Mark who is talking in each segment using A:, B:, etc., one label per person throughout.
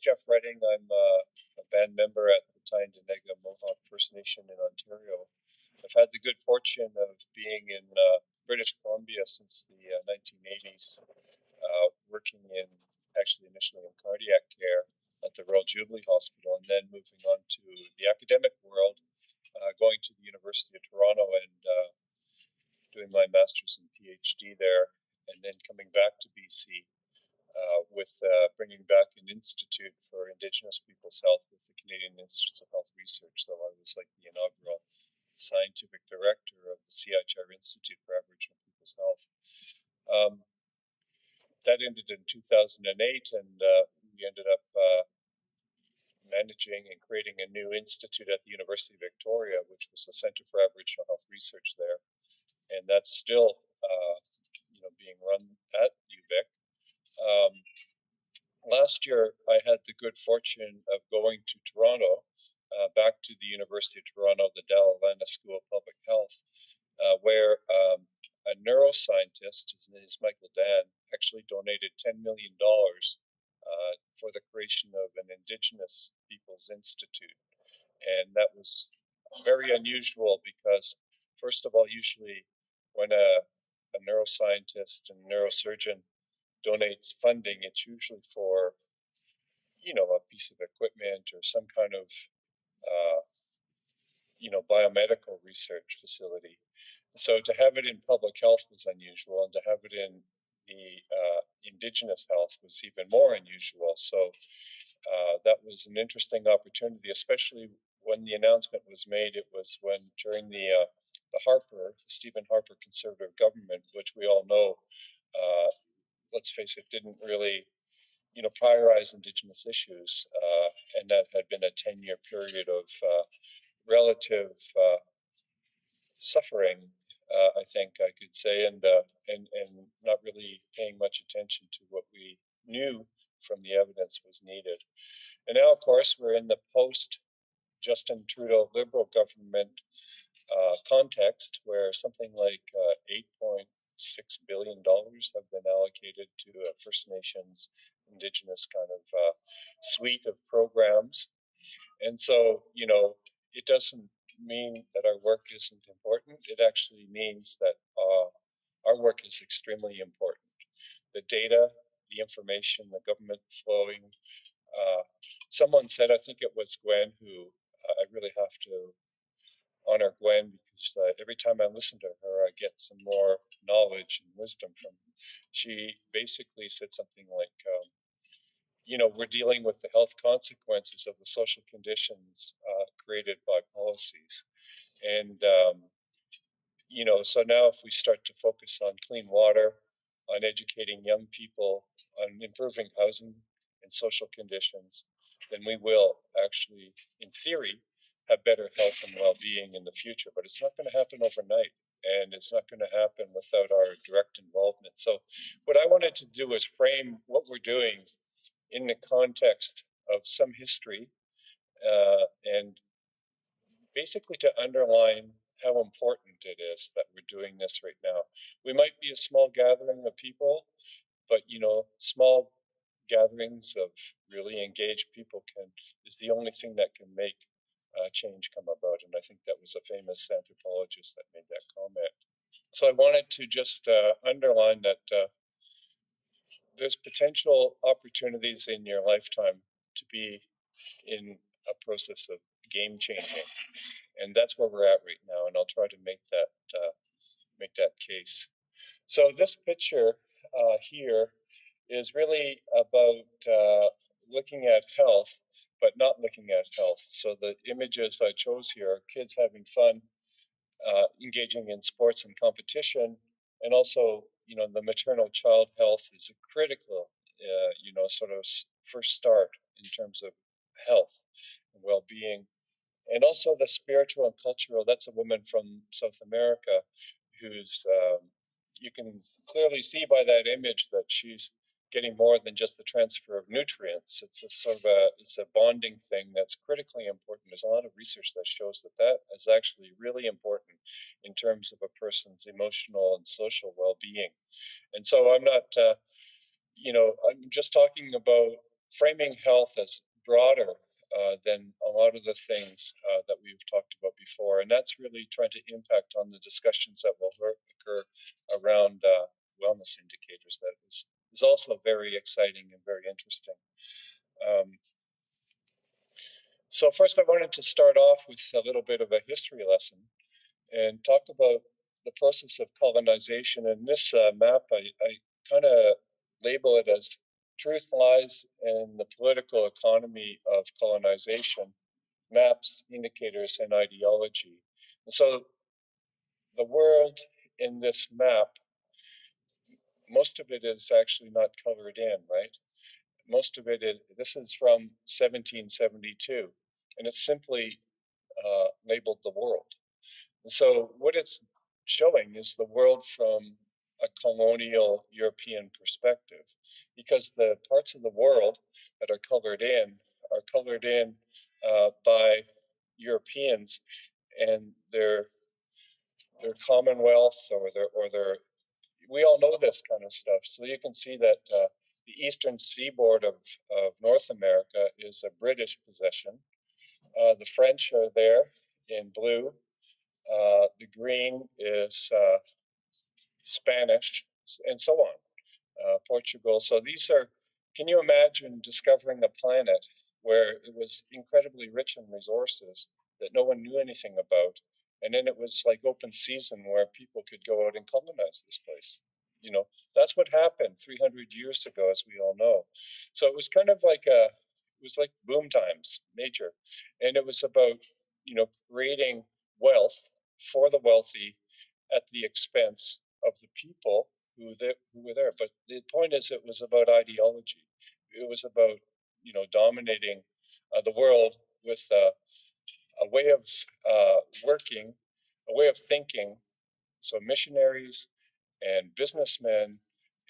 A: Jeff Redding. I'm a band member at the Tyendinaga Mohawk First Nation in Ontario. I've had the good fortune of being in British Columbia since the 1980s, working in actually initially in cardiac care at the Royal Jubilee Hospital, and then moving on to the academic world, going to the University of Toronto and doing my master's and PhD there, and then coming back to BC with bringing back an institute for Indigenous Peoples' Health with the Canadian Institutes of Health Research. So I was like the inaugural scientific director of the CIHR Institute for Aboriginal Peoples' Health. That ended in 2008, and we ended up managing and creating a new institute at the University of Victoria, which was the Centre for Aboriginal Health Research there, and that's still being run at UVic. Last year, I had the good fortune of going to Toronto, back to the University of Toronto, the Dalla Lana School of Public Health, where a neuroscientist, his name is Michael Dan, actually donated $10 million for the creation of an Indigenous Peoples Institute. And that was very unusual because, first of all, usually when a neuroscientist and neurosurgeon donates funding, it's usually for, a piece of equipment or some kind of, biomedical research facility. So to have it in public health was unusual, and to have it in the Indigenous health was even more unusual. So that was an interesting opportunity, especially when the announcement was made. It was during the Stephen Harper Conservative government, which we all know, let's face it, didn't really, prioritize Indigenous issues, and that had been a 10-year period of relative suffering, I think I could say, and not really paying much attention to what we knew from the evidence was needed. And now, of course, we're in the post-Justin Trudeau Liberal government context, where something like $8.6 billion have been allocated to First Nations, Indigenous kind of suite of programs. And so, it doesn't mean that our work isn't important. It actually means that our work is extremely important. The data, the information, the government flowing. Someone said, I think it was Gwen, who I really have to honor Gwen, because every time I listen to her, I get some more knowledge and wisdom from her. She basically said something like, we're dealing with the health consequences of the social conditions created by policies. And, so now if we start to focus on clean water, on educating young people, on improving housing and social conditions, then we will actually, in theory, have better health and well-being in the future. But it's not going to happen overnight, and it's not going to happen without our direct involvement. So what I wanted to do was frame what we're doing in the context of some history, and basically to underline how important it is that we're doing this right now. We might be a small gathering of people, but small gatherings of really engaged people is the only thing that can make change come about. And I think that was a famous anthropologist that made that comment. So I wanted to just underline that there's potential opportunities in your lifetime to be in a process of game changing, and that's where we're at right now. And I'll try to make that case. So this picture here is really about looking at health, but not looking at health. So the images I chose here are kids having fun, engaging in sports and competition, and also, the maternal child health is a critical, sort of first start in terms of health and well-being. And also the spiritual and cultural, that's a woman from South America who's, you can clearly see by that image that she's getting more than just the transfer of nutrients. It's a sort of it's a bonding thing that's critically important. There's a lot of research that shows that is actually really important in terms of a person's emotional and social well-being. And so I'm not, I'm just talking about framing health as broader than a lot of the things that we've talked about before. And that's really trying to impact on the discussions that will occur around wellness indicators. That is also very exciting and very interesting. So first I wanted to start off with a little bit of a history lesson and talk about the process of colonization. And this map, I kind of label it as truth lies in the political economy of colonization, maps, indicators, and ideology. And so the world in this map, most of it is actually not colored in, right? Most of it is, this is from 1772, and it's simply labeled the world. And so what it's showing is the world from a colonial European perspective, because the parts of the world that are colored in by Europeans and their commonwealth or their we all know this kind of stuff. So you can see that the eastern seaboard of North America is a British possession. The French are there in blue. The green is Spanish, and so on. Portugal. So these are, can you imagine discovering a planet where it was incredibly rich in resources that no one knew anything about? And then it was like open season where people could go out and colonize this place. You know, that's what happened 300 years ago, as we all know. So it was kind of like it was like boom times, major. And it was about, you know, creating wealth for the wealthy at the expense of the people who were there. But the point is, it was about ideology. It was about, you know, dominating the world with a way of working, a way of thinking. So missionaries and businessmen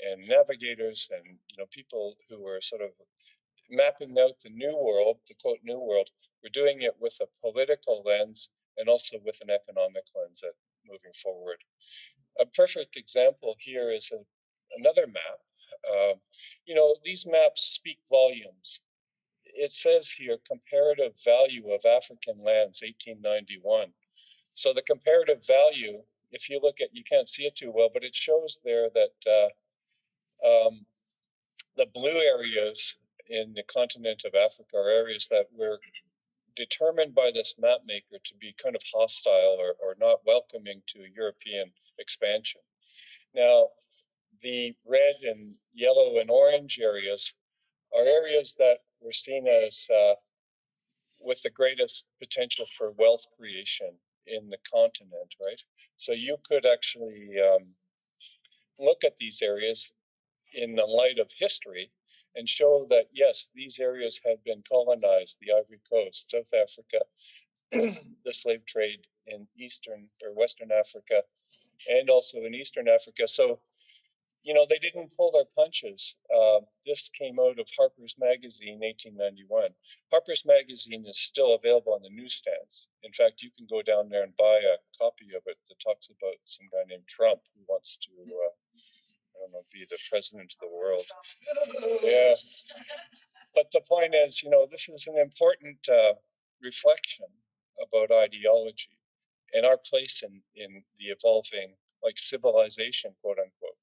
A: and navigators and, you know, people who were sort of mapping out the new world, to quote new world, were doing it with a political lens and also with an economic lens at moving forward. A perfect example here is another map. You know, these maps speak volumes. It says here comparative value of African lands, 1891. So the comparative value, if you look at, you can't see it too well, but it shows there that the blue areas in the continent of Africa are areas that were determined by this map maker to be kind of hostile or not welcoming to European expansion. Now, the red and yellow and orange areas are areas that were seen as with the greatest potential for wealth creation in the continent, right? So you could actually look at these areas in the light of history and show that, yes, these areas had been colonized, the Ivory Coast, South Africa, the slave trade in Eastern or Western Africa, and also in Eastern Africa. So, you know, they didn't pull their punches. This came out of Harper's Magazine, 1891. Harper's Magazine is still available on the newsstands. In fact, you can go down there and buy a copy of it that talks about some guy named Trump who wants to, I don't know, be the president of the world. Yeah. But the point is, you know, this is an important reflection about ideology and our place in the evolving, like, civilization, quote unquote.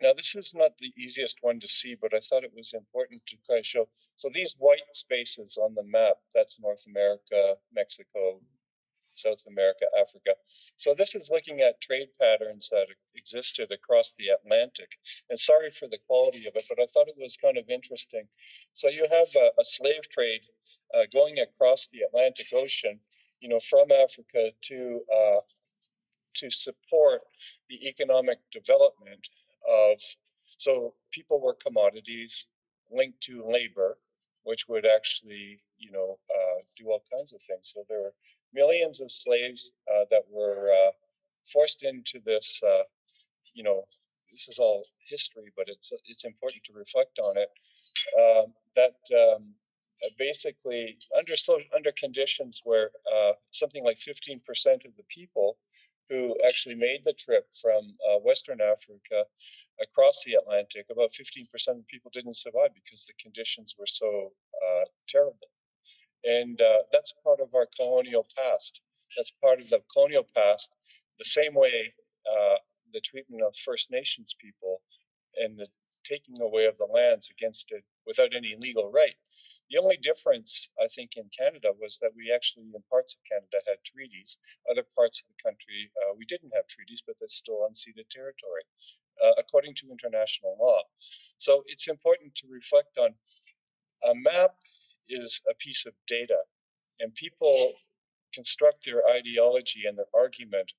A: Now, this is not the easiest one to see, but I thought it was important to try to show. So these white spaces on the map, that's North America, Mexico, South America, Africa. So this is looking at trade patterns that existed across the Atlantic. And sorry for the quality of it, but I thought it was kind of interesting. So you have a slave trade going across the Atlantic Ocean, you know, from Africa to support the economic development of, so people were commodities linked to labor, which would actually, you know, do all kinds of things. So there were millions of slaves that were forced into this, you know, this is all history, but it's important to reflect on it, that basically under conditions where something like 15% of the people who actually made the trip from Western Africa across the Atlantic. About 15% of people didn't survive because the conditions were so terrible. And that's part of our colonial past. That's part of the colonial past, the same way the treatment of First Nations people and the taking away of the lands against it without any legal right. The only difference, I think, in Canada was that we actually, in parts of Canada, had treaties. Other parts of the country, we didn't have treaties, but that's still unceded territory, according to international law. So it's important to reflect on a map is a piece of data, and people construct their ideology and their argument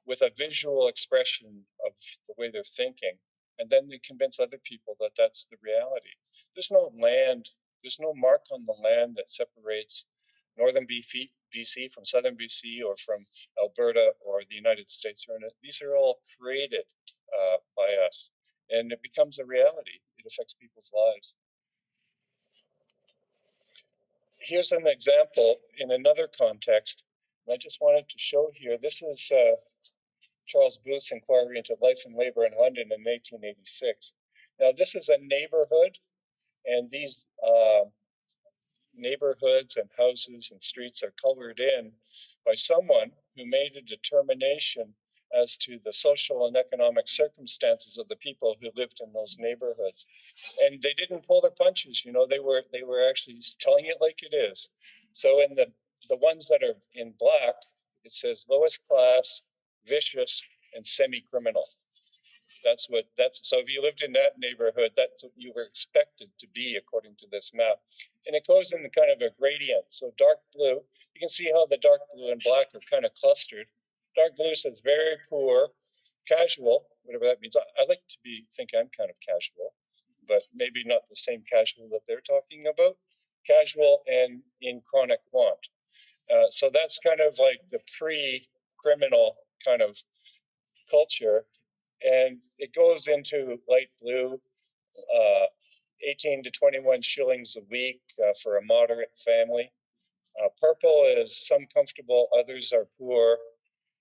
A: with a visual expression of the way they're thinking, and then they convince other people that that's the reality. There's no land, there's no mark on the land that separates northern BC from southern BC or from Alberta or the United States. These are all created by us, and it becomes a reality. It affects people's lives. Here's an example in another context. I just wanted to show here, this is Charles Booth's inquiry into life and labor in London in 1886. Now, this is a neighborhood, and these neighborhoods and houses and streets are colored in by someone who made a determination as to the social and economic circumstances of the people who lived in those neighborhoods. And they didn't pull their punches, you know, they were actually telling it like it is. So in the ones that are in black, it says lowest class, vicious, and semi-criminal. That's so if you lived in that neighborhood, that's what you were expected to be according to this map. And it goes in the kind of a gradient. So dark blue, you can see how the dark blue and black are kind of clustered. Dark blue says very poor, casual, whatever that means. I like to think I'm kind of casual, but maybe not the same casual that they're talking about. Casual and in chronic want. So that's kind of like the pre-criminal kind of culture, and it goes into light blue, 18 to 21 shillings a week for a moderate family. Purple is some comfortable, others are poor.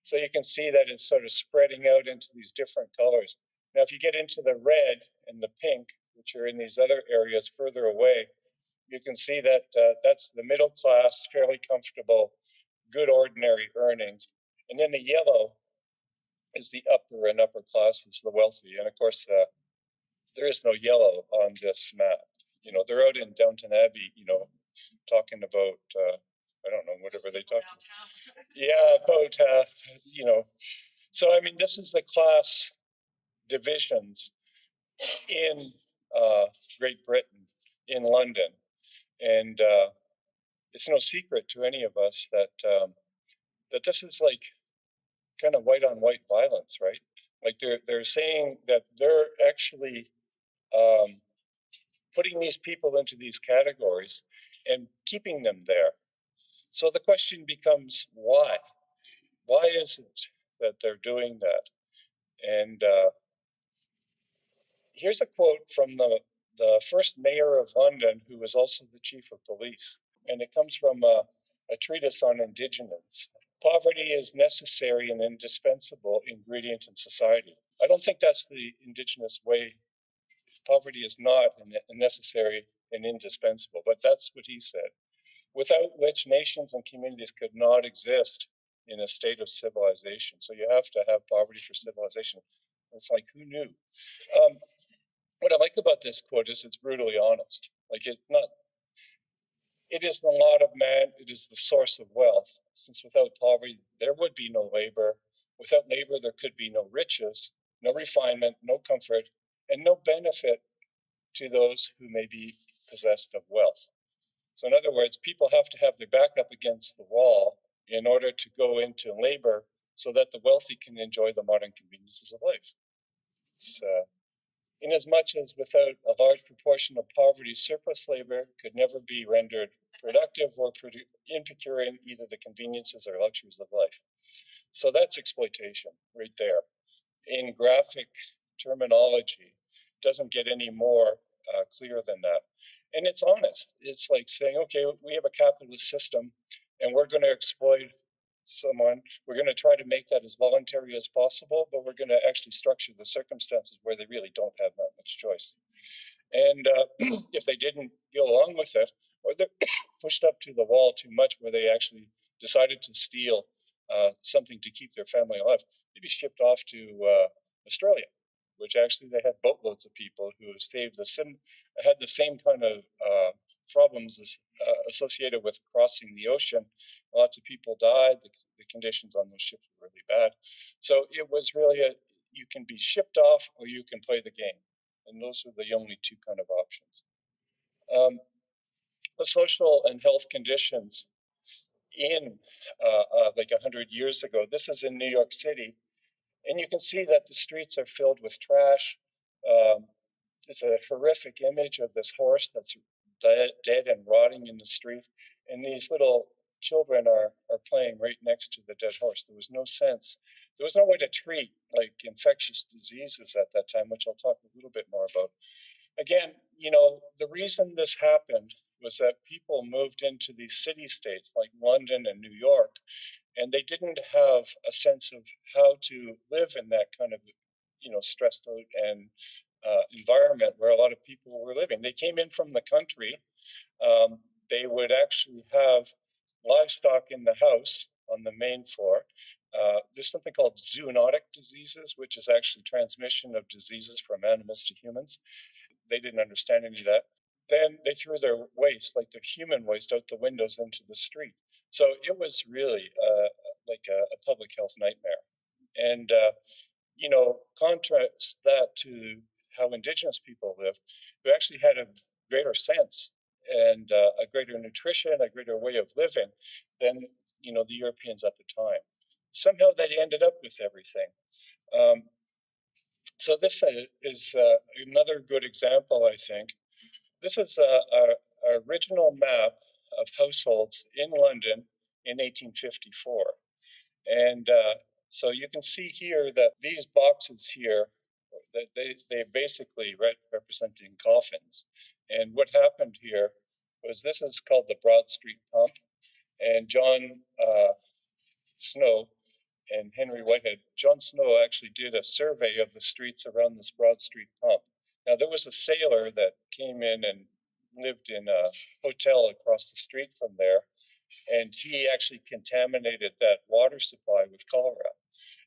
A: So you can see that it's sort of spreading out into these different colors. Now, if you get into the red and the pink, which are in these other areas further away, you can see that that's the middle class, fairly comfortable, good ordinary earnings. And then the yellow is the upper and upper classes, the wealthy. And of course, there is no yellow on this map. You know, they're out in Downton Abbey, you know, talking about, I don't know, whatever they talk about. Yeah, about, you know, so I mean, this is the class divisions in Great Britain, in London. And it's no secret to any of us that that this is like kind of white on white violence, right? Like they're saying that they're actually putting these people into these categories and keeping them there. So the question becomes why? Why is it that they're doing that? And here's a quote from the first mayor of London, who was also the chief of police. And it comes from a treatise on indigenous. Poverty is necessary and indispensable ingredient in society. I don't think that's the indigenous way. Poverty is not necessary and indispensable, but that's what he said. Without which nations and communities could not exist in a state of civilization. So you have to have poverty for civilization. It's like, who knew? What I like about this quote is it's brutally honest. Like it's not, it is the lot of man, it is the source of wealth. Since without poverty, there would be no labor. Without labor, there could be no riches, no refinement, no comfort, and no benefit to those who may be possessed of wealth. So in other words, people have to have their back up against the wall in order to go into labor so that the wealthy can enjoy the modern conveniences of life. So, inasmuch as without a large proportion of poverty, surplus labor could never be rendered productive or in procuring either the conveniences or luxuries of life. So that's exploitation right there. In graphic terminology, doesn't get any more clear than that. And it's honest. It's like saying, okay, we have a capitalist system and we're going to exploit someone, we're going to try to make that as voluntary as possible, but we're going to actually structure the circumstances where they really don't have that much choice. And if they didn't go along with it, or they're pushed up to the wall too much where they actually decided to steal something to keep their family alive, they'd be shipped off to Australia, which actually they had boatloads of people who had the same kind of problems associated with crossing the ocean. Lots of people died. The conditions on those ships were really bad. So it was really you can be shipped off or you can play the game. And those are the only two kind of options. The social and health conditions in like 100 years ago, this is in New York City, and you can see that the streets are filled with trash. It's a horrific image of this horse that's dead and rotting in the street, and these little children are playing right next to the dead horse. There was no sense. There was no way to treat like infectious diseases at that time, which I'll talk a little bit more about. Again, the reason this happened was that people moved into these city states like London and New York, and they didn't have a sense of how to live in that kind of, stressed out and environment where a lot of people were living. They came in from the country. They would actually have livestock in the house on the main floor. There's something called zoonotic diseases, which is actually transmission of diseases from animals to humans. They didn't understand any of that. Then they threw their waste, like their human waste, out the windows into the street. So it was really like a public health nightmare. And, contrast that to how Indigenous people lived, who actually had a greater sense and a greater nutrition, a greater way of living than, the Europeans at the time. Somehow they ended up with everything. So this is another good example, I think. This is a original map of households in London in 1854. And so you can see here that these boxes here, they basically representing coffins. And what happened here was this is called the Broad Street Pump. And John Snow and Henry Whitehead, John Snow actually did a survey of the streets around this Broad Street Pump. Now, there was a sailor that came in and lived in a hotel across the street from there, and he actually contaminated that water supply with cholera.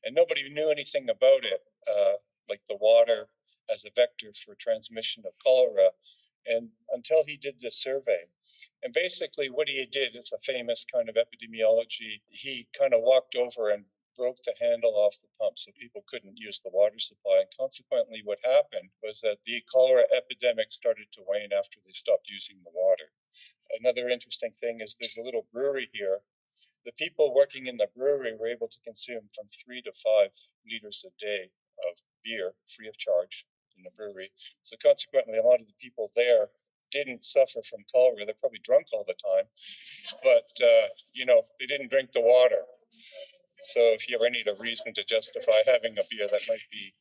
A: And nobody knew anything about it, like the water as a vector for transmission of cholera, and until he did this survey. And basically what he did, it's a famous kind of epidemiology, he kind of walked over and broke the handle off the pump so people couldn't use the water supply. And consequently, what happened was that the cholera epidemic started to wane after they stopped using the water. Another interesting thing is there's a little brewery here. The people working in the brewery were able to consume from 3 to 5 liters a day of beer free of charge in the brewery. So consequently, a lot of the people there didn't suffer from cholera. They're probably drunk all the time, but they didn't drink the water. So if you ever need a reason to justify having a beer, that might be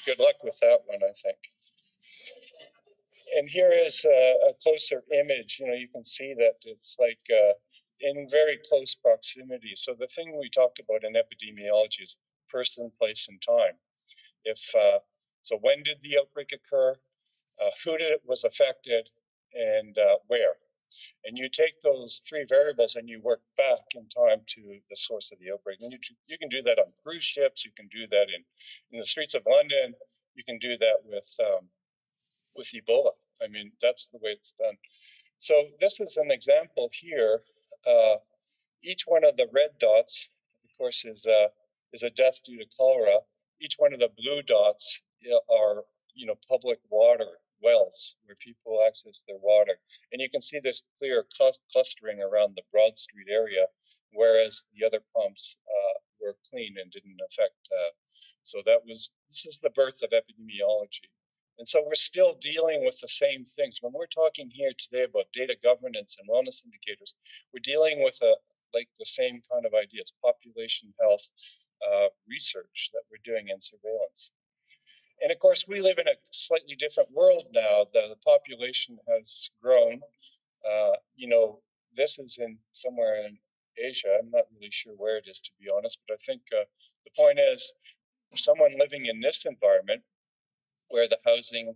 A: good luck with that one, I think. And here is a closer image. You can see that it's like in very close proximity. So the thing we talk about in epidemiology is person, place, and time. So when did the outbreak occur? Who was affected, and where? And you take those three variables and you work back in time to the source of the outbreak. And you can do that on cruise ships. You can do that in the streets of London. You can do that with Ebola. I mean, that's the way it's done. So this is an example here. Each one of the red dots, of course, is a death due to cholera. Each one of the blue dots are, public water wells where people access their water. And you can see this clear clustering around the Broad Street area, whereas the other pumps were clean and didn't affect. So this is the birth of epidemiology. And so we're still dealing with the same things. When we're talking here today about data governance and wellness indicators, we're dealing with the same kind of ideas, population health research that we're doing in surveillance. And of course, we live in a slightly different world now. The population has grown. This is in somewhere in Asia. I'm not really sure where it is, to be honest, but I think the point is someone living in this environment where the housing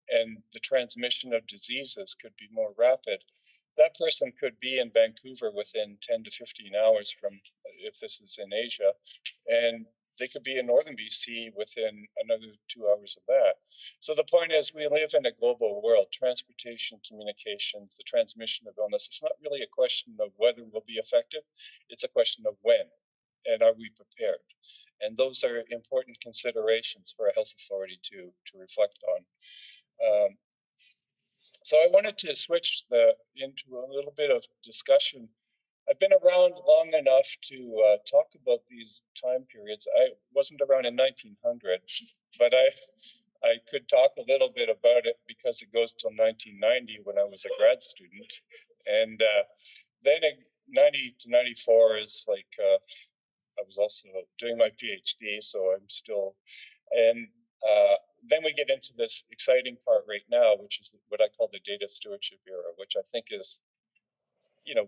A: and the transmission of diseases could be more rapid, that person could be in Vancouver within 10 to 15 hours from, if this is in Asia, and they could be in northern BC within another 2 hours of that. So the point is, we live in a global world. Transportation, communications, the transmission of illness, it's not really a question of whether we'll be effective, it's a question of when, and are we prepared? And those are important considerations for a health authority to reflect on. So I wanted to switch into a little bit of discussion. I've been around long enough to talk about these time periods. I wasn't around in 1900, but I could talk a little bit about it because it goes till 1990 when I was a grad student. And then 90 to 94 is like, I was also doing my PhD, so I'm still, and then we get into this exciting part right now, which is what I call the data stewardship era, which I think is,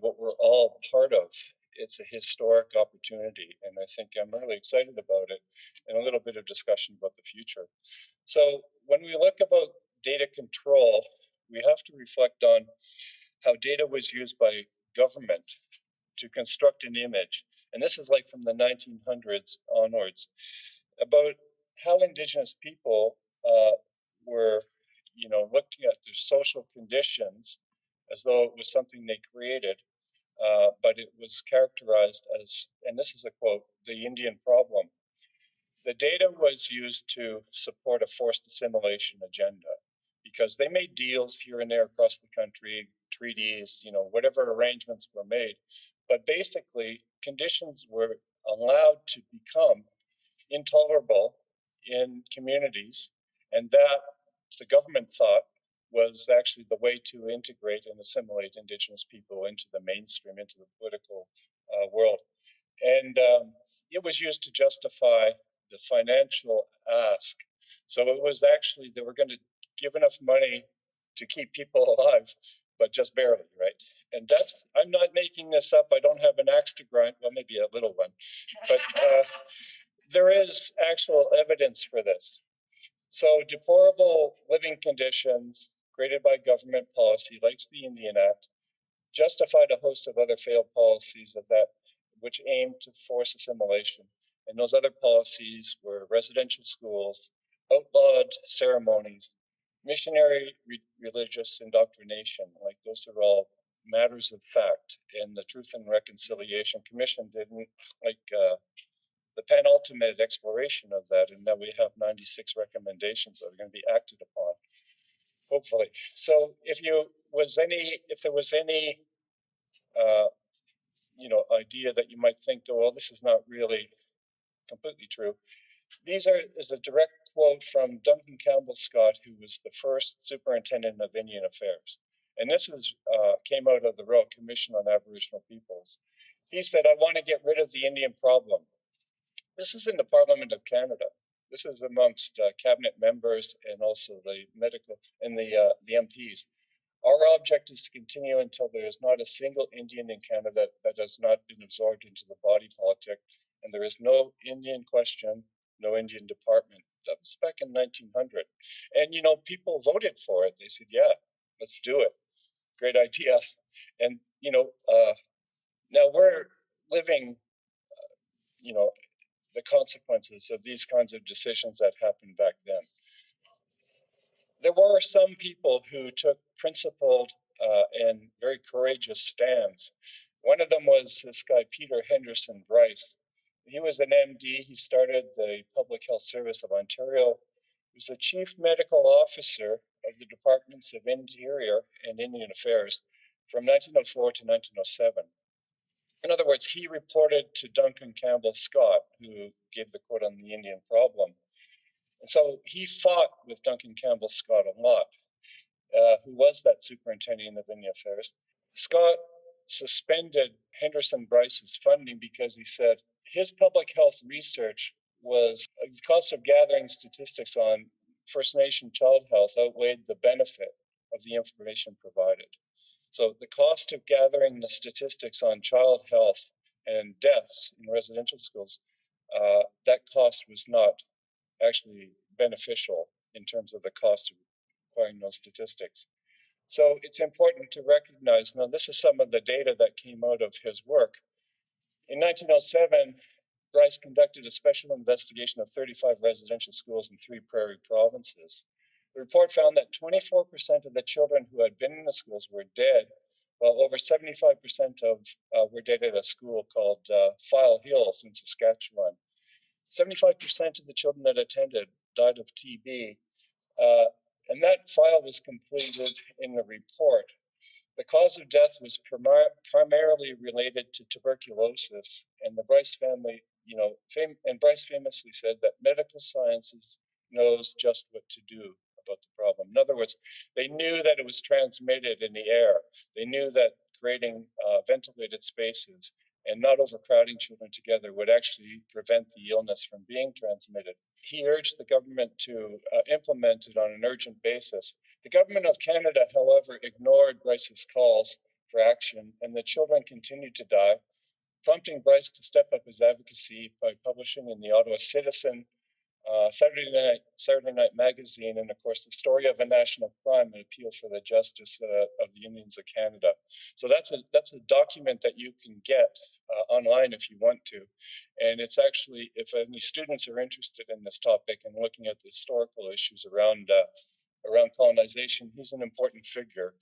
A: what we're all part of. It's a historic opportunity, and I think I'm really excited about it, and a little bit of discussion about the future. So when we look about data control, we have to reflect on how data was used by government to construct an image. And this is like from the 1900s onwards, about how Indigenous people were, looking at their social conditions as though it was something they created, but it was characterized as, and this is a quote, the Indian problem. The data was used to support a forced assimilation agenda because they made deals here and there across the country, treaties, whatever arrangements were made. But basically, conditions were allowed to become intolerable in communities, and that the government thought was actually the way to integrate and assimilate Indigenous people into the mainstream, into the political world. And it was used to justify the financial ask. So it was actually, they were going to give enough money to keep people alive, but just barely, right? And that's, I'm not making this up. I don't have an axe to grind, well, maybe a little one, but there is actual evidence for this. So deplorable living conditions created by government policy, like the Indian Act, justified a host of other failed policies of that which aimed to force assimilation. And those other policies were residential schools, outlawed ceremonies, missionary religious indoctrination. Like those are all matters of fact. And the Truth and Reconciliation Commission didn't like the penultimate exploration of that. And now we have 96 recommendations that are going to be acted upon, hopefully. So if there was any idea that you might think, oh, well, this is not really completely true. Is a direct quote from Duncan Campbell Scott, who was the first superintendent of Indian Affairs. And this came out of the Royal Commission on Aboriginal Peoples. He said, I want to get rid of the Indian problem. This is in the Parliament of Canada. This is amongst cabinet members and also the medical and the MPs. Our object is to continue until there is not a single Indian in Canada that has not been absorbed into the body politic, and there is no Indian question, no Indian department. That was back in 1900. And, people voted for it. They said, yeah, let's do it. Great idea. And, now we're living, the consequences of these kinds of decisions that happened back then. There were some people who took principled and very courageous stands. One of them was this guy, Peter Henderson Bryce. He was an MD. He started the Public Health Service of Ontario. He was the chief medical officer of the Departments of Interior and Indian Affairs from 1904 to 1907. In other words, he reported to Duncan Campbell Scott, who gave the quote on the Indian problem. And so he fought with Duncan Campbell Scott a lot, who was that superintendent of Indian Affairs. Scott suspended Henderson Bryce's funding because he said his public health research was the cost of gathering statistics on First Nation child health outweighed the benefit of the information provided. So the cost of gathering the statistics on child health and deaths in residential schools, that cost was not actually beneficial in terms of the cost of acquiring those statistics. So it's important to recognize, now this is some of the data that came out of his work. In 1907, Bryce conducted a special investigation of 35 residential schools in 3 prairie provinces. The report found that 24% of the children who had been in the schools were dead, while over 75% of were dead at a school called File Hills in Saskatchewan. 75% of the children that attended died of TB, and that file was completed in the report. The cause of death was primarily related to tuberculosis, and the Brice family, and Brice famously said that medical sciences knows just what to do about the problem. In other words, they knew that it was transmitted in the air. They knew that creating ventilated spaces and not overcrowding children together would actually prevent the illness from being transmitted. He urged the government to implement it on an urgent basis. The government of Canada, however, ignored Bryce's calls for action, and the children continued to die, prompting Bryce to step up his advocacy by publishing in the Ottawa Citizen, Saturday Night Magazine, and of course, the story of a national crime, an appeal for the justice of the Indians of Canada. So that's a document that you can get online if you want to, and it's actually, if any students are interested in this topic and looking at the historical issues around colonization, he's an important figure,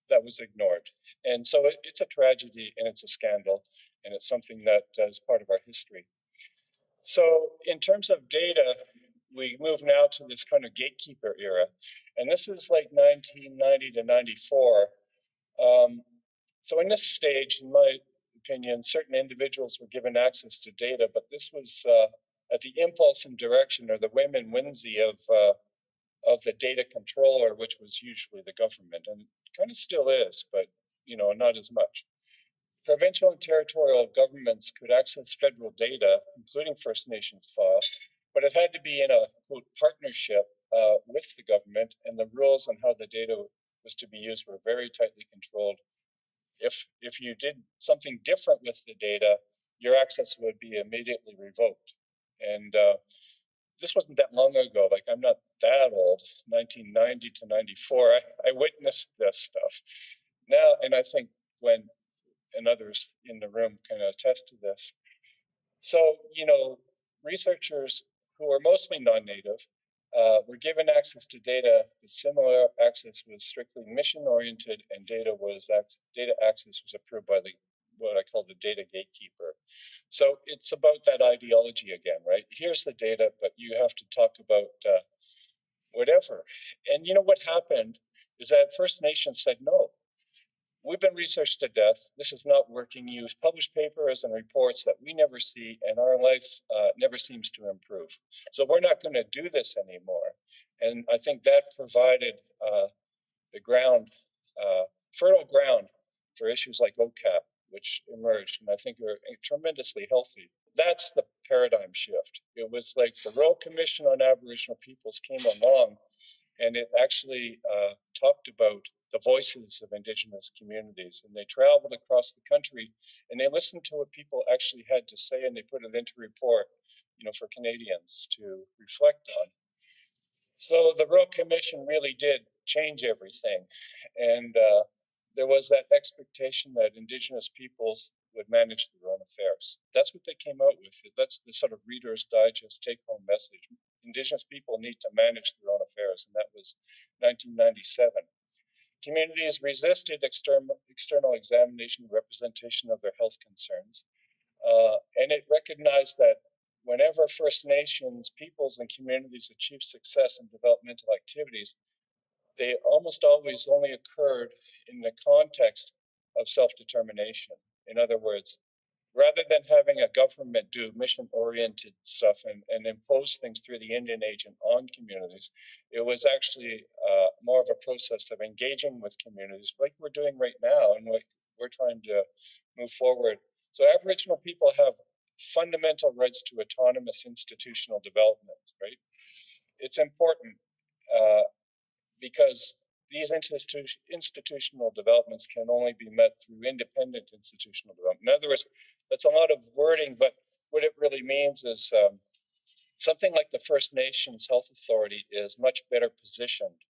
A: that was ignored. And so it's a tragedy and it's a scandal, and it's something that is part of our history. So in terms of data, we move now to this kind of gatekeeper era, and this is like 1990 to 94. So in this stage, in my opinion, certain individuals were given access to data, but this was at the impulse and direction, or the whim and whimsy of the data controller, which was usually the government, and kind of still is, but not as much. Provincial and territorial governments could access federal data, including First Nations files, but it had to be in a, quote, partnership with the government, and the rules on how the data was to be used were very tightly controlled. If you did something different with the data, your access would be immediately revoked. And this wasn't that long ago. Like, I'm not that old, 1990 to 94. I witnessed this stuff. Now, and I think Gwen and others in the room can attest to this. So, researchers who are mostly non-native were given access to data. The similar access was strictly mission-oriented, and data access was approved by what I call the data gatekeeper. So it's about that ideology again, right? Here's the data, but you have to talk about whatever. And what happened is that First Nations said, no, we've been researched to death. This is not working. You've published papers and reports that we never see, and our life never seems to improve. So we're not going to do this anymore. And I think that provided the ground, fertile ground for issues like OCAP, which emerged, and I think are tremendously healthy. That's the paradigm shift. It was like the Royal Commission on Aboriginal Peoples came along, and it actually talked about the voices of Indigenous communities, and they traveled across the country, and they listened to what people actually had to say, and they put it into report, for Canadians to reflect on. So the Royal Commission really did change everything, and there was that expectation that Indigenous peoples would manage their own affairs. That's what they came out with. That's the sort of Reader's Digest take-home message. Indigenous people need to manage their own affairs, and that was 1997. Communities resisted external examination and representation of their health concerns, and it recognized that whenever First Nations peoples and communities achieve success in developmental activities, they almost always only occurred in the context of self-determination. In other words, rather than having a government do mission-oriented stuff and impose things through the Indian agent on communities, it was actually more of a process of engaging with communities like we're doing right now, and like we're trying to move forward. So Aboriginal people have fundamental rights to autonomous institutional development, right? It's important because these institutional developments can only be met through independent institutional development. In other words, that's a lot of wording, but what it really means is something like the First Nations Health Authority is much better positioned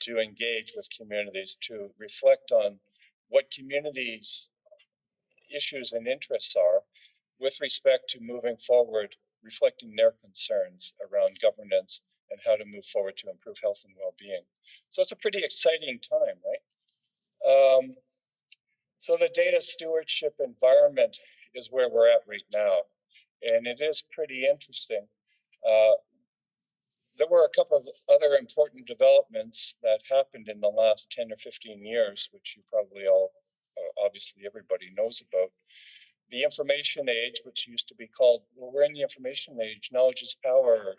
A: to engage with communities, to reflect on what communities' issues and interests are with respect to moving forward, reflecting their concerns around governance and how to move forward to improve health and well-being. So it's a pretty exciting time, right? So the data stewardship environment is where we're at right now, and it is pretty interesting. There were a couple of other important developments that happened in the last 10 or 15 years, which you probably all, obviously everybody knows about. The information age, which used to be called, well, we're in the information age, knowledge is power,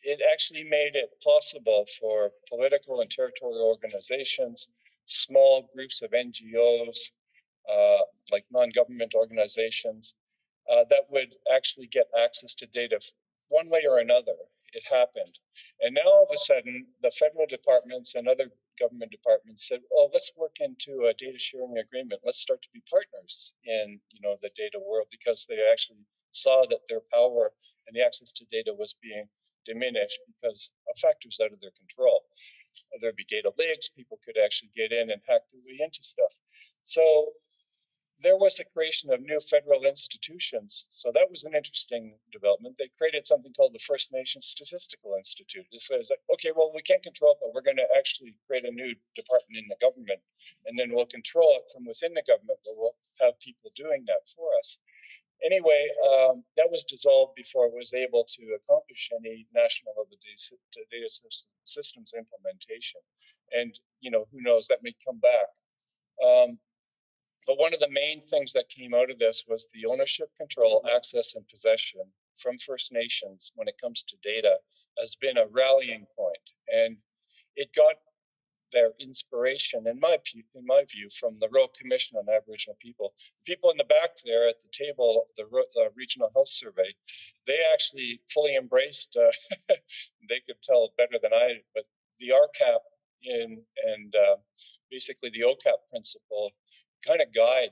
A: it actually made it possible for political and territorial organizations, small groups of NGOs, like non-government organizations, that would actually get access to data one way or another. It happened. And now all of a sudden, the federal departments and other government departments said, oh, let's work into a data sharing agreement. Let's start to be partners in the data world, because they actually saw that their power and the access to data was being diminished because of factors out of their control. There'd be data leaks, people could actually get in and hack their way into stuff. So there was the creation of new federal institutions. So that was an interesting development. They created something called the First Nations Statistical Institute. It says, okay, well, we can't control it, but we're going to actually create a new department in the government, and then we'll control it from within the government, but we'll have people doing that for us. Anyway, that was dissolved before it was able to accomplish any national data systems implementation. And, who knows, that may come back. But one of the main things that came out of this was the ownership, control, access, and possession from First Nations when it comes to data has been a rallying point. And it got their inspiration, in my view, from the Royal Commission on Aboriginal People. People in the back there at the table, the Regional Health Survey, they actually fully embraced, they could tell better than I, but the RCAP and basically the OCAP principle kind of guide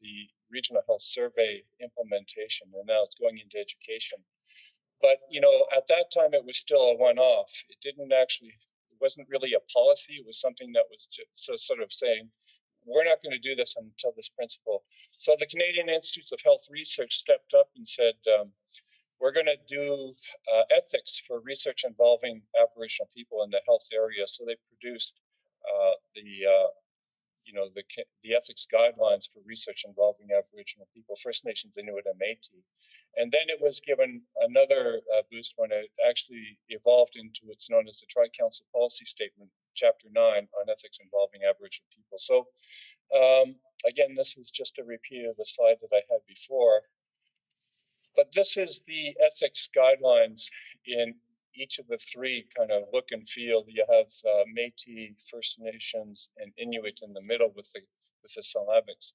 A: the Regional Health Survey implementation, and now it's going into education. But, at that time, it was still a one-off. It wasn't really a policy. It was something that was just sort of saying, we're not going to do this until this principle. So the Canadian Institutes of Health Research stepped up and said, we're going to do ethics for research involving Aboriginal people in the health area. So they produced the ethics guidelines for research involving Aboriginal people, First Nations, Inuit, and Métis. And then it was given another boost when it actually evolved into what's known as the Counsel Policy Statement, Chapter 9 on ethics involving Aboriginal people. So again, this is just a repeat of the slide that I had before. But this is the ethics guidelines in each of the three kind of look and feel. You have Métis, First Nations, and Inuit in the middle with the syllabics.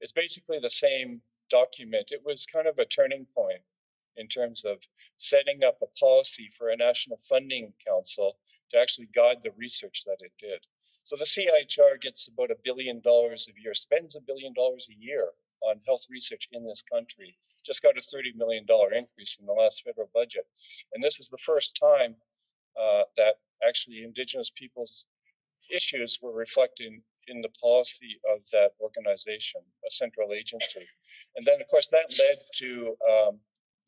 A: It's basically the same document. It was kind of a turning point in terms of setting up a policy for a national funding council to actually guide the research that it did. So the CIHR gets about $1 billion a year, spends $1 billion a year on health research in this country. Just got a $30 million increase in the last federal budget. And this is the first time that actually Indigenous people's issues were reflected in the policy of that organization, a central agency. And then, of course, that led to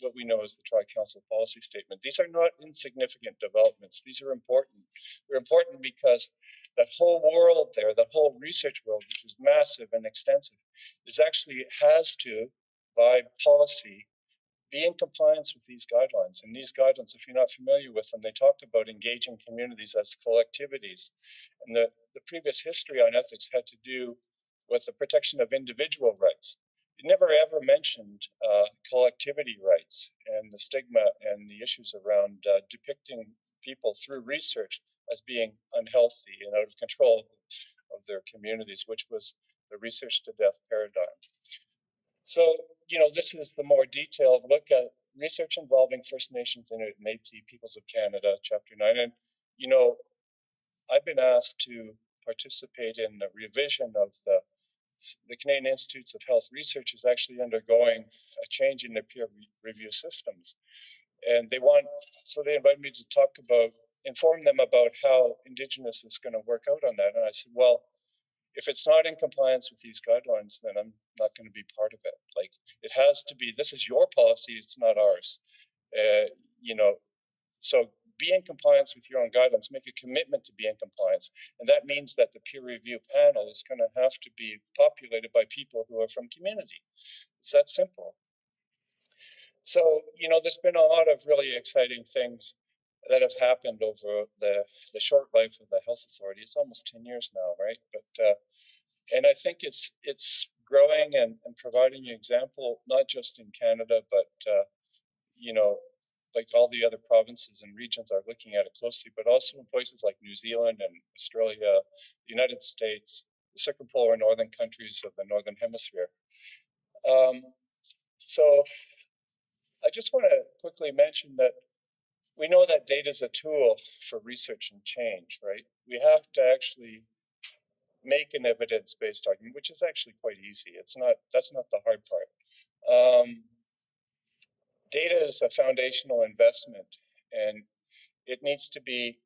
A: what we know as the Tri-Council Policy Statement. These are not insignificant developments. These are important. They're important because that whole world there, that whole research world, which is massive and extensive, has to, by policy, be in compliance with these guidelines. And these guidelines, if you're not familiar with them, they talk about engaging communities as collectivities. And the previous history on ethics had to do with the protection of individual rights. It never ever mentioned collectivity rights and the stigma and the issues around depicting people through research as being unhealthy and out of control of their communities, which was the research to death paradigm. So, this is the more detailed look at research involving First Nations, Inuit, Métis, Peoples of Canada, Chapter 9. And, I've been asked to participate in the revision of the Canadian Institutes of Health Research is actually undergoing a change in their peer review systems. And they invited me to talk about, inform them about how Indigenous is going to work out on that. And I said, well, if it's not in compliance with these guidelines, then I'm not going to be part of it. Like, it has to be, this is your policy, it's not ours. You know, so be in compliance with your own guidelines, make a commitment to be in compliance. And that means that the peer review panel is going to have to be populated by people who are from community. It's that simple. So, you know, there's been a lot of really exciting things that have happened over the short life of the health authority. It's almost 10 years now, right? But and I think it's growing and providing an example, not just in Canada, but you know, like all the other provinces and regions are looking at it closely, but also in places like New Zealand and Australia, the United States, the circumpolar northern countries of the Northern Hemisphere. So I just want to quickly mention that we know that data is a tool for research and change, right? We have to actually make an evidence-based argument, which is actually quite easy. That's not the hard part. Data is a foundational investment, and it needs to be,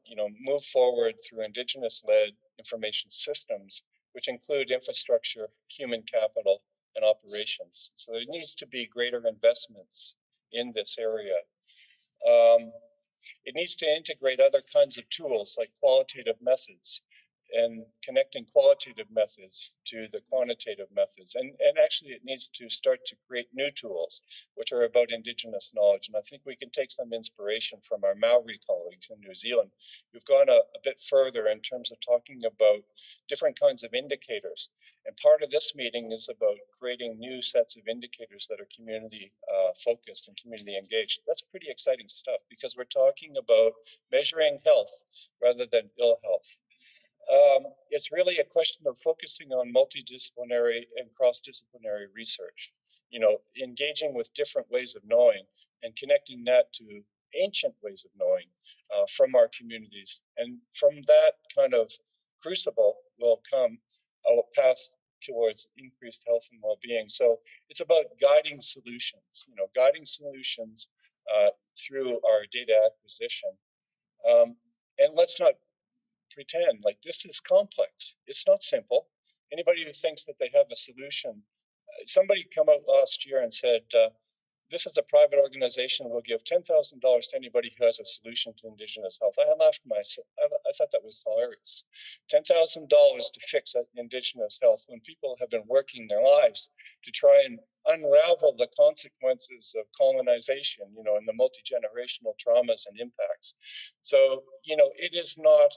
A: you know, moved forward through Indigenous-led information systems, which include infrastructure, human capital, and operations. So there needs to be greater investments in this area. It needs to integrate other kinds of tools like qualitative methods and connecting qualitative methods to the quantitative methods. And actually it needs to start to create new tools, which are about Indigenous knowledge. And I think we can take some inspiration from our Maori colleagues in New Zealand. We've gone a bit further in terms of talking about different kinds of indicators. And part of this meeting is about creating new sets of indicators that are community focused and community engaged. That's pretty exciting stuff because we're talking about measuring health rather than ill health. It's really a question of focusing on multidisciplinary and cross-disciplinary research, you know, engaging with different ways of knowing and connecting that to ancient ways of knowing from our communities. And from that kind of crucible will come a path towards increased health and well-being. So it's about guiding solutions, you know, guiding solutions through our data acquisition. And let's not pretend like this is complex. It's not simple. Anybody who thinks that they have a solution, somebody come out last year and said, this is a private organization, will give $10,000 to anybody who has a solution to Indigenous health. I laughed myself. I thought that was hilarious. $10,000 to fix Indigenous health when people have been working their lives to try and unravel the consequences of colonization, you know, and the multi-generational traumas and impacts. So, you know, it is not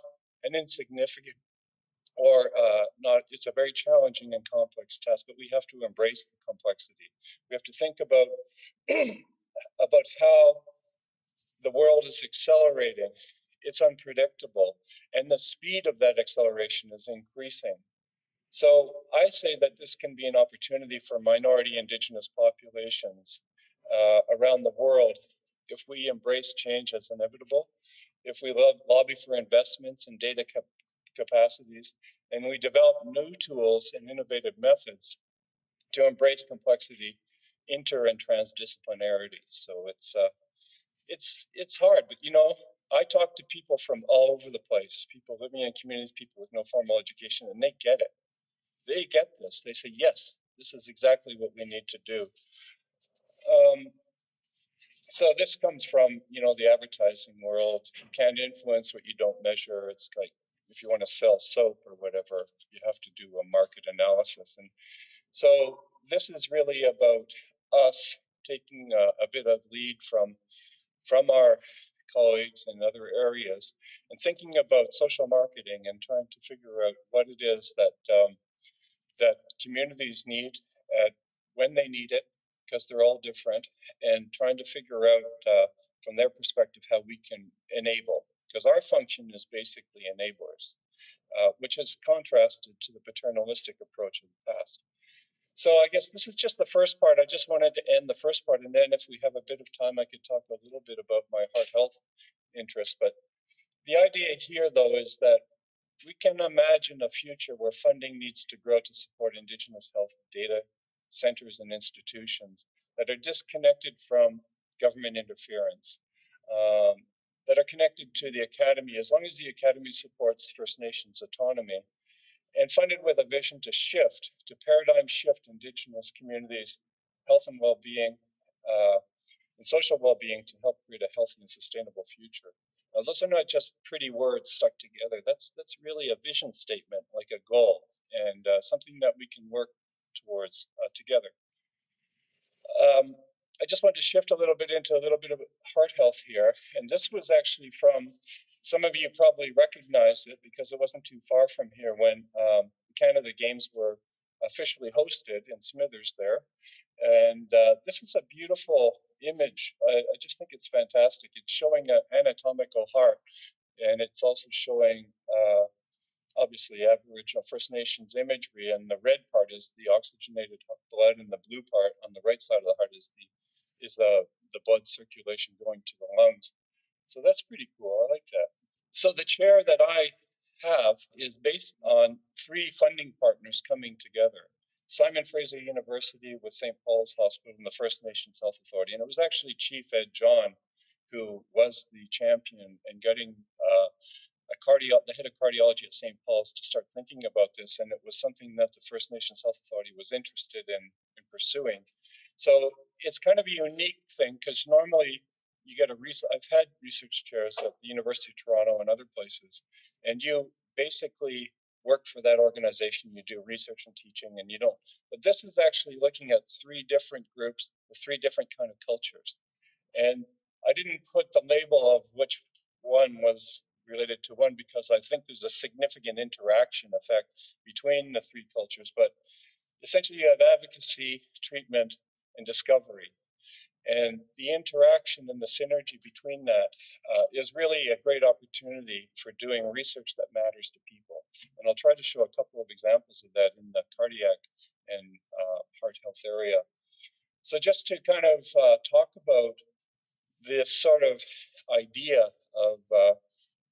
A: an insignificant or not, it's a very challenging and complex task, but we have to embrace the complexity. We have to think about, about how the world is accelerating. It's unpredictable, and the speed of that acceleration is increasing. So I say that this can be an opportunity for minority Indigenous populations around the world if we embrace change as inevitable, if we lobby for investments in data capacities, and we develop new tools and innovative methods to embrace complexity, inter and transdisciplinarity. So it's hard, but you know, I talk to people from all over the place, people living in communities, people with no formal education, and they get it. They get this. They say, yes, this is exactly what we need to do. So this comes from, you know, the advertising world. You can't influence what you don't measure. It's like if you want to sell soap or whatever, you have to do a market analysis. And so this is really about us taking a bit of lead from our colleagues in other areas and thinking about social marketing and trying to figure out what it is that that communities need when they need it, because they're all different, and trying to figure out from their perspective how we can enable, because our function is basically enablers, which is contrasted to the paternalistic approach of the past. So I guess this is just the first part. I just wanted to end the first part, and then if we have a bit of time, I could talk a little bit about my heart health interests. But The idea here, though, is that we can imagine a future where funding needs to grow to support Indigenous health data centers and institutions that are disconnected from government interference, that are connected to the academy, as long as the academy supports First Nations autonomy, and funded with a vision to paradigm shift Indigenous communities' health and well-being and social well-being to help create a healthy and sustainable future. Now, those are not just pretty words stuck together. That's really a vision statement, like a goal, and something that we can work towards together. I just want to shift a little bit into a little bit of heart health here, and this was actually from, some of you probably recognized it because it wasn't too far from here when Canada Games were officially hosted in Smithers there. And this is a beautiful image. I just think it's fantastic. It's showing an anatomical heart, and it's also showing obviously Aboriginal First Nations imagery, and the red part is the oxygenated blood, and the blue part on the right side of the heart is the blood circulation going to the lungs. So that's pretty cool. I like that. So the chair that I have is based on three funding partners coming together. Simon Fraser University with St. Paul's Hospital and the First Nations Health Authority. And it was actually Chief Ed John who was the champion in getting the head of cardiology at St. Paul's to start thinking about this. And it was something that the First Nations Health Authority was interested in pursuing. So it's kind of a unique thing because normally you get I've had research chairs at the University of Toronto and other places, and you basically work for that organization, you do research and teaching, and you don't. But this is actually looking at three different groups with three different kind of cultures. And I didn't put the label of which one was related to one because I think there's a significant interaction effect between the three cultures. But essentially you have advocacy, treatment, and discovery. And the interaction and the synergy between that is really a great opportunity for doing research that matters to people. And I'll try to show a couple of examples of that in the cardiac and heart health area. So just to kind of talk about this sort of idea of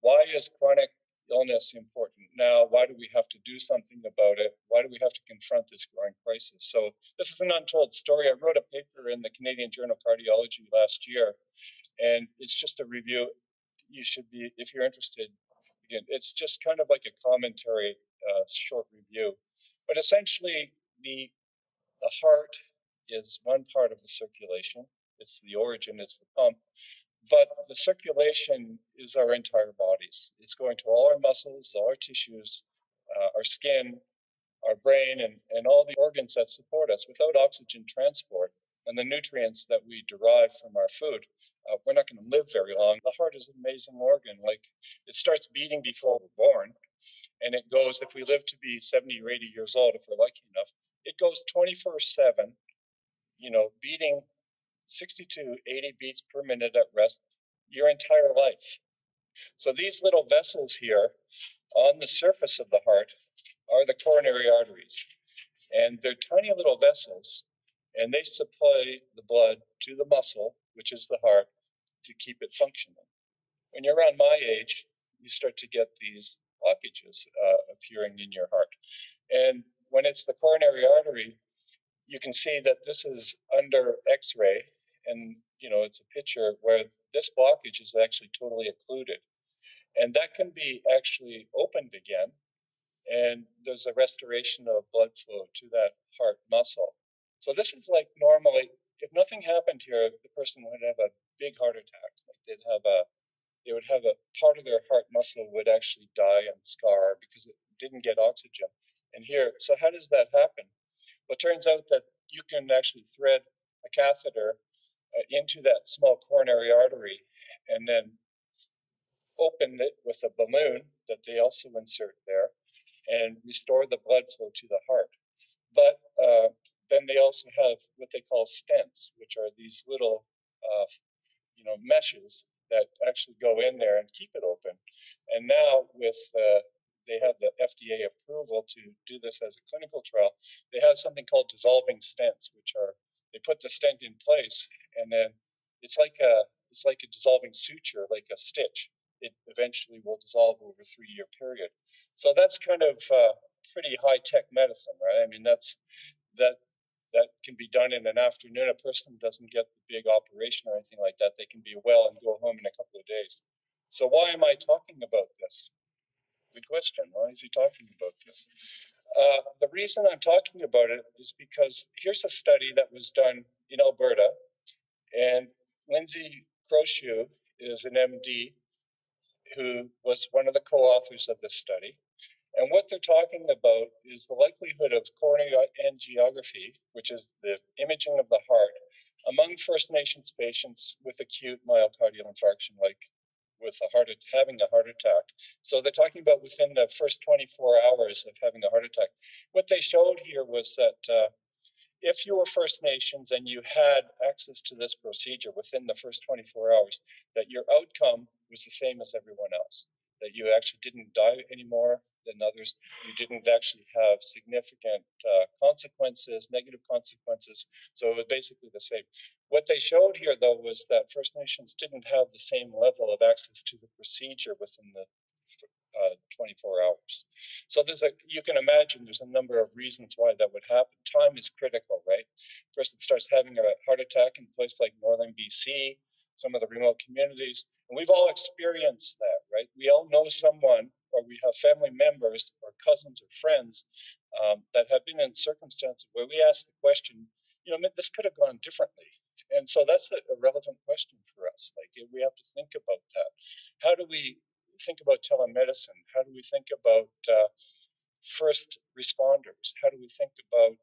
A: why is chronic illness important now? Why do we have to do something about it? Why do we have to confront this growing crisis? So this is an untold story. I wrote a paper in the Canadian Journal of Cardiology last year, and it's just a review. You should be, if you're interested, again, it's just kind of like a commentary, short review. But essentially, the heart is one part of the circulation. It's the origin, it's the pump. But the circulation is our entire bodies. It's going to all our muscles, all our tissues, our skin, our brain, and all the organs that support us. Without oxygen transport and the nutrients that we derive from our food, we're not going to live very long. The heart is an amazing organ. Like, it starts beating before we're born, and it goes, if we live to be 70 or 80 years old, if we're lucky enough, it goes 24/7, beating 60 to 80 beats per minute at rest your entire life. So these little vessels here on the surface of the heart are the coronary arteries. And they're tiny little vessels, and they supply the blood to the muscle, which is the heart, to keep it functioning. When you're around my age, you start to get these blockages appearing in your heart. And when it's the coronary artery, you can see that this is under X-ray, and it's a picture where this blockage is actually totally occluded, and that can be actually opened again, and there's a restoration of blood flow to that heart muscle. So this is like normally, if nothing happened here, the person would have a big heart attack. Like they would have a part of their heart muscle would actually die and scar because it didn't get oxygen. And here, so how does that happen? Well, it turns out that you can actually thread a catheter into that small coronary artery and then open it with a balloon that they also insert there and restore the blood flow to the heart. But then they also have what they call stents, which are these little meshes that actually go in there and keep it open. And now with they have the FDA approval to do this as a clinical trial. They have something called dissolving stents, which are, they put the stent in place, and then it's like a dissolving suture, like a stitch. it eventually will dissolve over a 3-year period. So that's kind of pretty high-tech medicine, right? I mean, that can be done in an afternoon. A person doesn't get the big operation or anything like that. They can be well and go home in a couple of days. So why am I talking about this? Good question. Why is he talking about this? The reason I'm talking about it is because here's a study that was done in Alberta, and Lindsay Crochew is an MD who was one of the co-authors of this study. And what they're talking about is the likelihood of coronary angiography, which is the imaging of the heart, among First Nations patients with acute myocardial infarction, like with having a heart attack. So they're talking about within the first 24 hours of having a heart attack. What they showed here was that if you were First Nations and you had access to this procedure within the first 24 hours, that your outcome was the same as everyone else, that you actually didn't die any more than others, you didn't actually have significant consequences, negative consequences, so it was basically the same. What they showed here, though, was that First Nations didn't have the same level of access to the procedure within the 24 hours. So you can imagine there's a number of reasons why that would happen. Time is critical, right? Person starts having a heart attack in a place like northern BC, some of the remote communities, and we've all experienced that, right? We all know someone, or we have family members or cousins or friends that have been in circumstances where we ask the question, this could have gone differently. And so that's a relevant question for us. Like, we have to think about that. How do we think about telemedicine? How do we think about first responders? How do we think about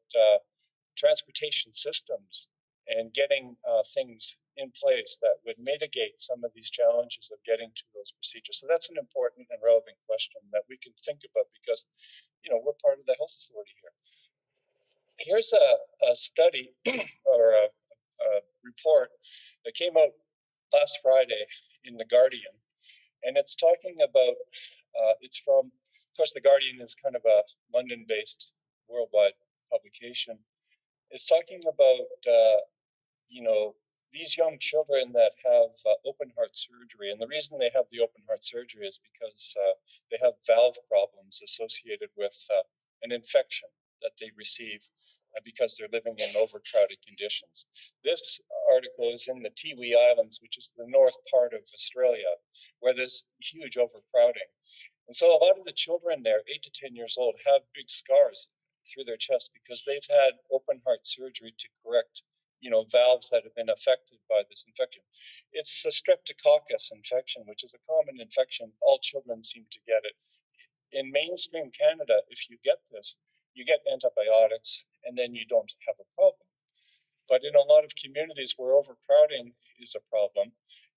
A: transportation systems and getting things in place that would mitigate some of these challenges of getting to those procedures? So that's an important and relevant question that we can think about because, we're part of the health authority here. Here's a study or a report that came out last Friday in The Guardian. And it's talking about, it's from, of course, The Guardian is kind of a London-based worldwide publication. It's talking about, these young children that have open heart surgery. And the reason they have the open heart surgery is because they have valve problems associated with an infection that they receive because they're living in overcrowded conditions. This article is in the Tiwi Islands, which is the north part of Australia, where there's huge overcrowding. And so a lot of the children there, 8 to 10 years old, have big scars through their chest because they've had open heart surgery to correct, valves that have been affected by this infection. It's a streptococcus infection, which is a common infection. All children seem to get it. In mainstream Canada, if you get this, you get antibiotics and then you don't have a problem. But in a lot of communities where overcrowding is a problem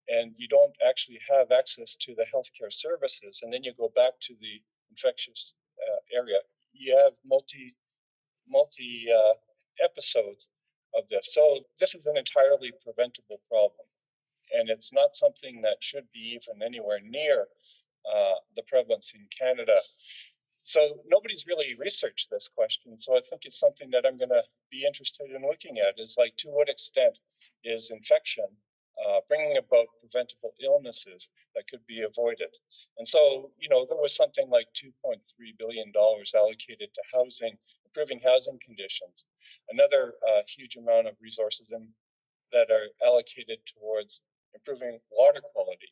A: and you don't actually have access to the healthcare services, and then you go back to the infectious area, you have multi episodes of this. So this is an entirely preventable problem. And it's not something that should be even anywhere near the prevalence in Canada. So nobody's really researched this question. So I think it's something that I'm going to be interested in looking at is like, to what extent is infection bringing about preventable illnesses that could be avoided? And so, there was something like $2.3 billion allocated to housing, improving housing conditions. Another huge amount of resources that are allocated towards improving water quality,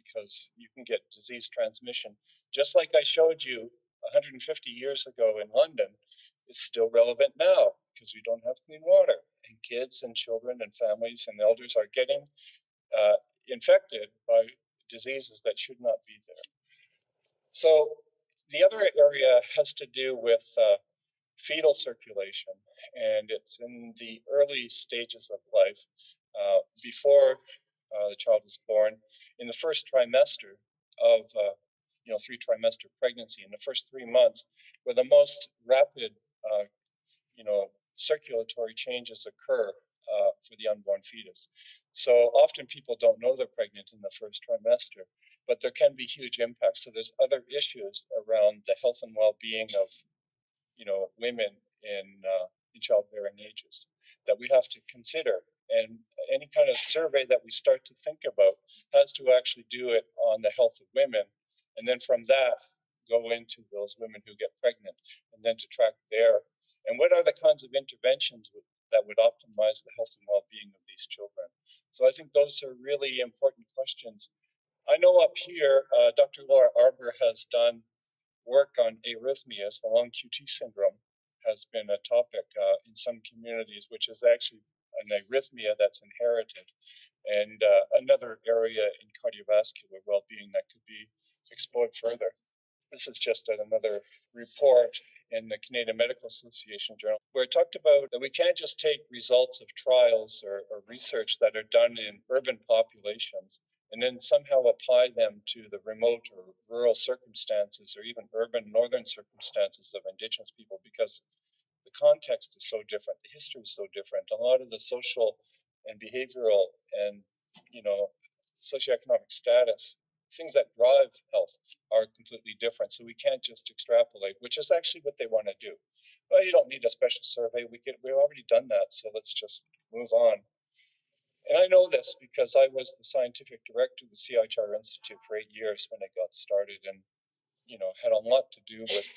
A: because you can get disease transmission. Just like I showed you 150 years ago in London, it's still relevant now because we don't have clean water. And kids and children and families and elders are getting infected by diseases that should not be there. So the other area has to do with fetal circulation, and it's in the early stages of life, before the child is born, in the first trimester of 3-trimester pregnancy, in the first 3 months, where the most rapid circulatory changes occur for the unborn fetus. So often people don't know they're pregnant in the first trimester, but there can be huge impacts. So there's other issues around the health and well-being of women in childbearing ages that we have to consider And any kind of survey that we start to think about has to actually do it on the health of women. And then from that, go into those women who get pregnant, and then to track there. And what are the kinds of interventions that would optimize the health and well-being of these children? So I think those are really important questions. I know up here, Dr. Laura Arbour has done work on arrhythmias. The long QT syndrome has been a topic in some communities, which is actually an arrhythmia that's inherited, and another area in cardiovascular well-being that could be explored further. This is just another report in the Canadian Medical Association Journal, where it talked about that we can't just take results of trials or research that are done in urban populations and then somehow apply them to the remote or rural circumstances or even urban northern circumstances of Indigenous people, because the context is so different, the history is so different. A lot of the social and behavioral and, socioeconomic status, things that drive health, are completely different. So we can't just extrapolate, which is actually what they want to do. Well, you don't need a special survey. We've already done that. So let's just move on. And I know this because I was the scientific director of the CIHR Institute for 8 years when it got started, and had a lot to do with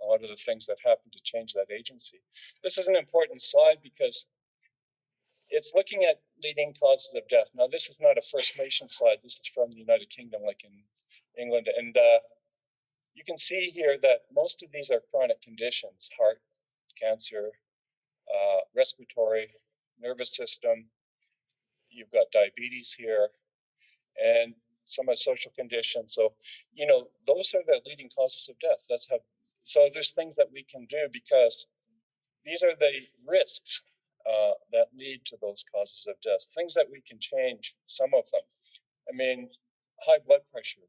A: a lot of the things that happened to change that agency. This is an important slide because it's looking at leading causes of death. Now, this is not a First Nation slide. This is from the United Kingdom, like in England. And you can see here that most of these are chronic conditions: heart, cancer, respiratory, nervous system. You've got diabetes here, and some are social conditions. So, those are the leading causes of death. So there's things that we can do because these are the risks that lead to those causes of death. Things that we can change, some of them. I mean, high blood pressure.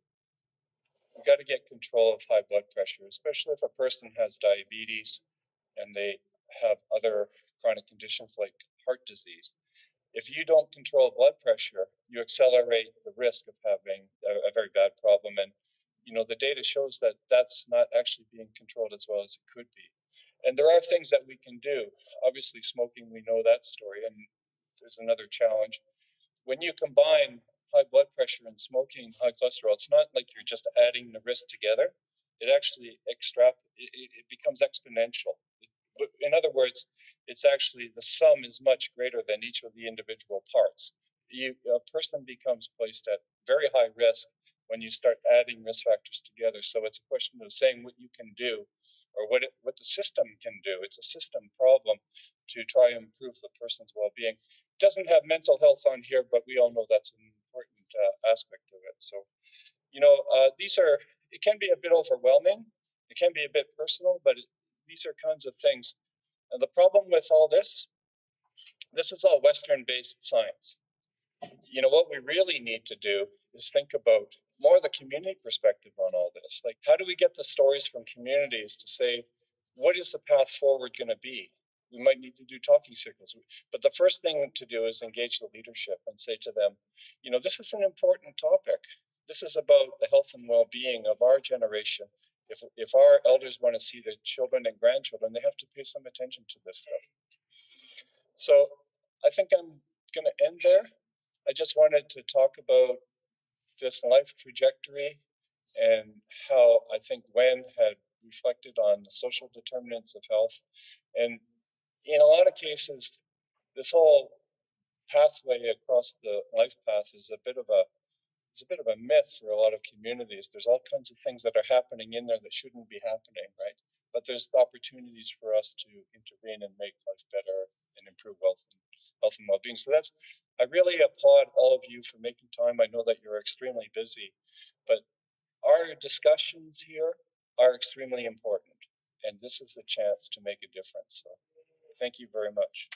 A: We've got to get control of high blood pressure, especially if a person has diabetes and they have other chronic conditions like heart disease. If you don't control blood pressure, you accelerate the risk of having a very bad problem. And, the data shows that that's not actually being controlled as well as it could be. And there are things that we can do. Obviously, smoking, we know that story. And there's another challenge. When you combine high blood pressure and smoking, high cholesterol, it's not like you're just adding the risk together. It actually it becomes exponential. In other words, it's actually the sum is much greater than each of the individual parts. A person becomes placed at very high risk when you start adding risk factors together. So it's a question of saying what you can do, or what the system can do. It's a system problem to try and improve the person's well-being. It doesn't have mental health on here, but we all know that's an important aspect of it. So, it can be a bit overwhelming. It can be a bit personal, but these are kinds of things. And the problem with all this is all Western-based science. What we really need to do is think about more the community perspective on all this. Like, how do we get the stories from communities to say, what is the path forward going to be? We might need to do talking circles. But the first thing to do is engage the leadership and say to them, this is an important topic. This is about the health and well-being of our generation. If our elders want to see their children and grandchildren, they have to pay some attention to this stuff. So I think I'm going to end there. I just wanted to talk about this life trajectory and how I think Wen had reflected on the social determinants of health. And in a lot of cases, this whole pathway across the life path is a bit of a myth for a lot of communities. There's all kinds of things that are happening in there that shouldn't be happening, right? But there's opportunities for us to intervene and make life better and improve health and well-being. So I really applaud all of you for making time. I know that you're extremely busy, but our discussions here are extremely important, and this is a chance to make a difference. So thank you very much.